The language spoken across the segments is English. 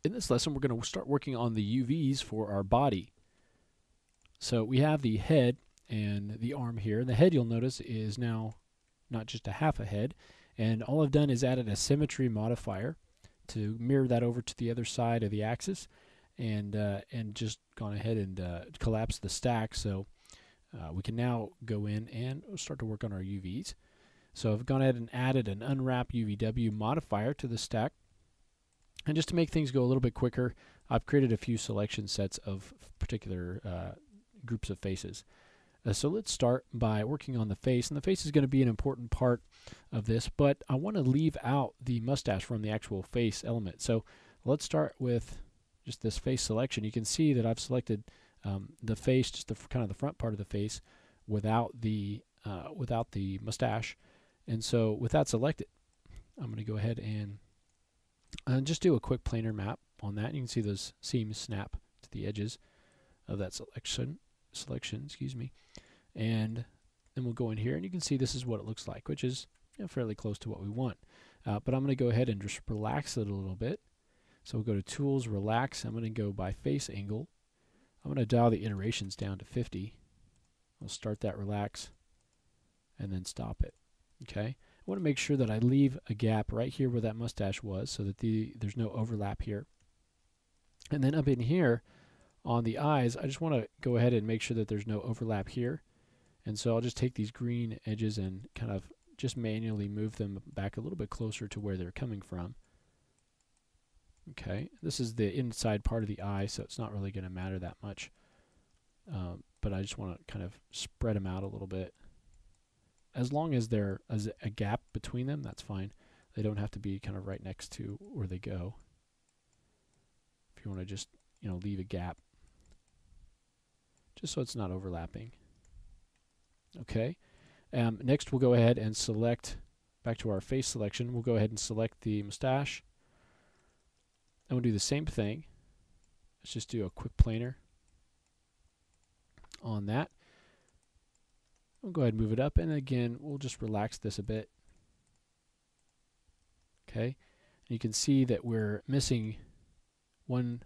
In this lesson, we're going to start working on the UVs for our body. So we have the head and the arm here. And the head, you'll notice, is now not just a half a head. And all I've done is added a symmetry modifier to mirror that over to the other side of the axis, and just gone ahead and collapsed the stack. So we can now go in and start to work on our UVs. So I've gone ahead and added an unwrap UVW modifier to the stack. And just to make things go a little bit quicker, I've created a few selection sets of particular groups of faces. So let's start by working on the face, and the face is going to be an important part of this, but I want to leave out the mustache from the actual face element. So let's start with just this face selection. You can see that I've selected the face, just the kind of the front part of the face, without the mustache. And so with that selected, I'm going to go ahead and just do a quick planar map on that. You can see those seams snap to the edges of that selection, excuse me. And then we'll go in here, and you can see this is what it looks like, which is fairly close to what we want. But I'm going to go ahead and just relax it a little bit. So we'll go to Tools, Relax. I'm going to go by Face Angle. I'm going to dial the iterations down to 50. I'll start that relax and then stop it. Okay. I want to make sure that I leave a gap right here where that mustache was, so that there's no overlap here. And then up in here on the eyes, I just want to go ahead and make sure that there's no overlap here. And so I'll just take these green edges and kind of just manually move them back a little bit closer to where they're coming from. Okay, this is the inside part of the eye, so it's not really going to matter that much. But I just want to kind of spread them out a little bit. As long as there's a gap between them, that's fine. They don't have to be kind of right next to where they go. If you want to just, leave a gap, just so it's not overlapping. Okay. Next, we'll go ahead and select, back to our face selection, we'll go ahead and select the mustache. And we'll do the same thing. Let's just do a quick planar on that. We'll go ahead and move it up, and again, we'll just relax this a bit. Okay, and you can see that we're missing one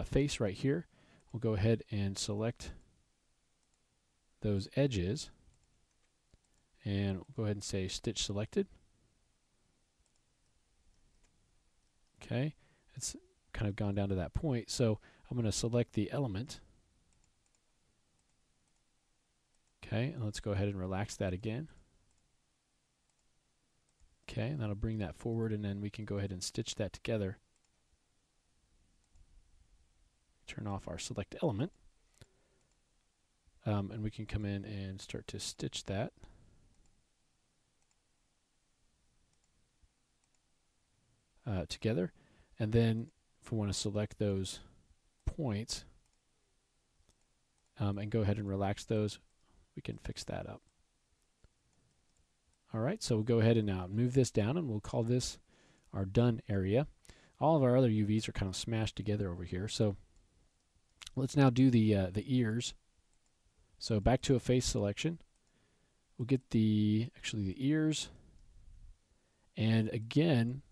face right here. We'll go ahead and select those edges, and we'll go ahead and say Stitch Selected. Okay, it's kind of gone down to that point, so I'm going to select the element. Okay, and let's go ahead and relax that again. Okay, and that'll bring that forward, and then we can go ahead and stitch that together. Turn off our select element. And we can come in and start to stitch that. Together. And then if we want to select those points and go ahead and relax those, we can fix that up. Alright, so we'll go ahead and now move this down, and we'll call this our done area. All of our other UVs are kind of smashed together over here, so let's now do the ears. So back to a face selection. We'll get the ears, and again,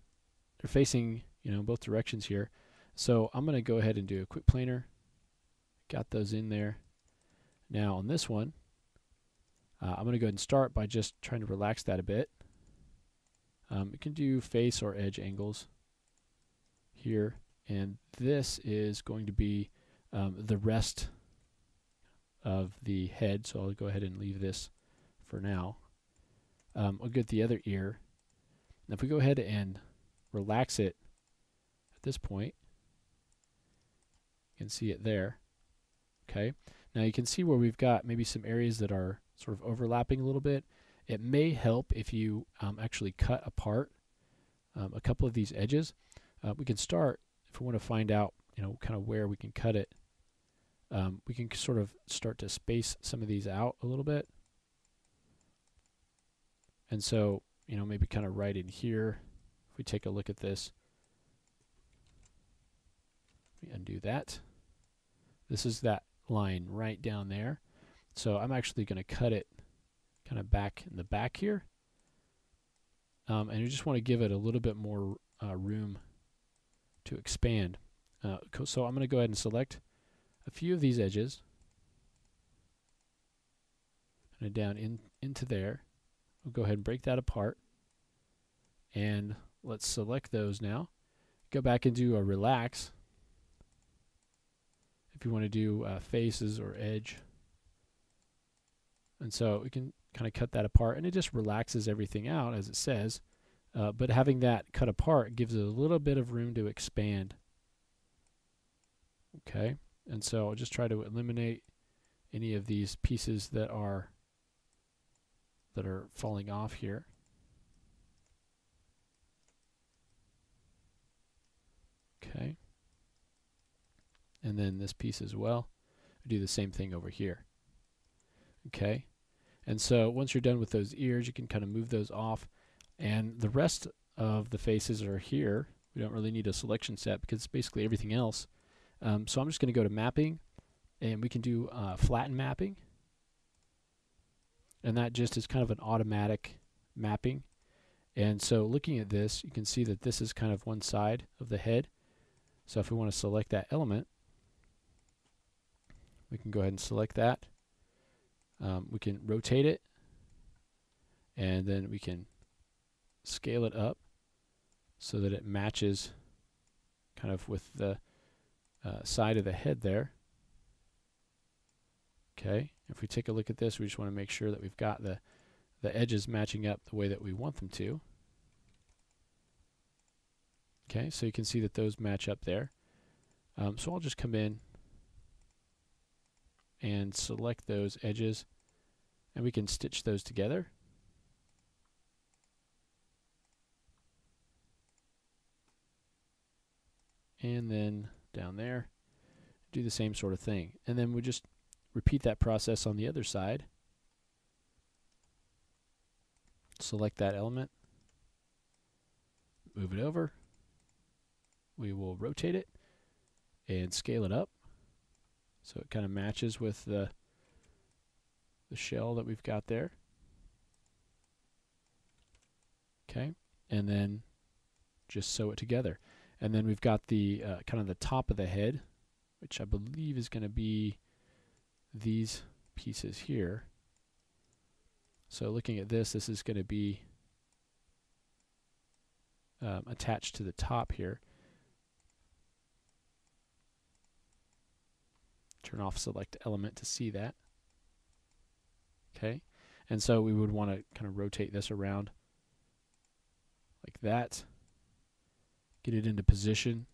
they're facing both directions here. So I'm going to go ahead and do a quick planar. Got those in there. Now on this one, I'm going to go ahead and start by just trying to relax that a bit. You can do face or edge angles here, and this is going to be the rest of the head, so I'll go ahead and leave this for now. I'll get the other ear. Now if we go ahead and relax it at this point, you can see it there. Okay. Now you can see where we've got maybe some areas that are sort of overlapping a little bit. It may help if you actually cut apart a couple of these edges. We can start, if we want to find out kind of where we can cut it, we can sort of start to space some of these out a little bit. And so, maybe kind of right in here, if we take a look at this, we undo that. This is that line right down there. So I'm actually going to cut it kind of back in the back here. And you just want to give it a little bit more room to expand. So I'm going to go ahead and select a few of these edges and down into there. We'll go ahead and break that apart, and let's select those now. Go back and do a relax if you want to do faces or edge. And so we can kind of cut that apart, and it just relaxes everything out as it says. But having that cut apart gives it a little bit of room to expand. Okay, and so I'll just try to eliminate any of these pieces that are falling off here. Okay, and then this piece as well. Do the same thing over here. Okay, and so once you're done with those ears, you can kind of move those off, and the rest of the faces are here. We don't really need a selection set because it's basically everything else. So I'm just going to go to mapping, and we can do flatten mapping, and that just is kind of an automatic mapping. And so looking at this, you can see that this is kind of one side of the head. So if we want to select that element, we can go ahead and select that. We can rotate it, and then we can scale it up so that it matches kind of with the side of the head there. Okay, if we take a look at this, we just want to make sure that we've got the edges matching up the way that we want them to. Okay, so you can see that those match up there. So I'll just come in and select those edges, and we can stitch those together. And then down there, do the same sort of thing. And then we just repeat that process on the other side. Select that element, move it over. We will rotate it and scale it up so it kind of matches with the shell that we've got there. Okay, and then just sew it together. And then we've got the kind of the top of the head, which I believe is going to be these pieces here. So looking at this, this is going to be attached to the top here. Turn off select element to see that. Okay, and so we would want to kind of rotate this around like that. Get it into position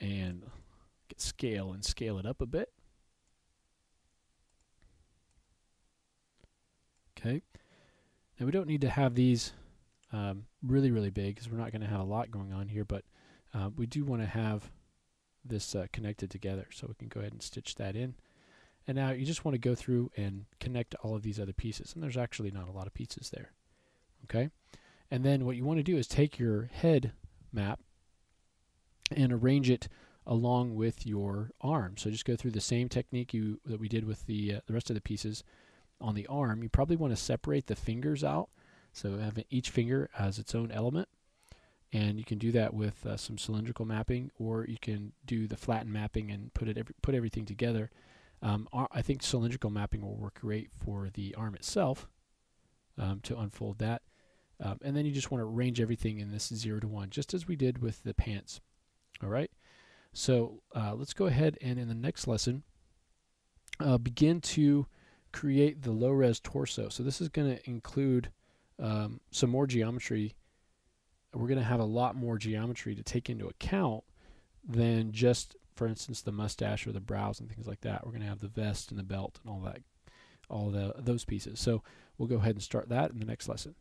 and get scale and scale it up a bit. Okay, now we don't need to have these really, really big because we're not going to have a lot going on here, but we do want to have this connected together, so we can go ahead and stitch that in. And now you just want to go through and connect all of these other pieces, and there's actually not a lot of pieces there. Okay, and then what you want to do is take your head map and arrange it along with your arm. So just go through the same technique that we did with the rest of the pieces. On the arm, you probably want to separate the fingers out, so have each finger as its own element, and you can do that with some cylindrical mapping, or you can do the flatten mapping and put everything together. I think cylindrical mapping will work great for the arm itself, to unfold that. And then you just want to arrange everything in this 0 to 1, just as we did with the pants. All right, so let's go ahead and in the next lesson begin to create the low-res torso. So this is going to include some more geometry. We're going to have a lot more geometry to take into account than just, for instance, the mustache or the brows and things like that. We're going to have the vest and the belt and all that, those pieces. So we'll go ahead and start that in the next lesson.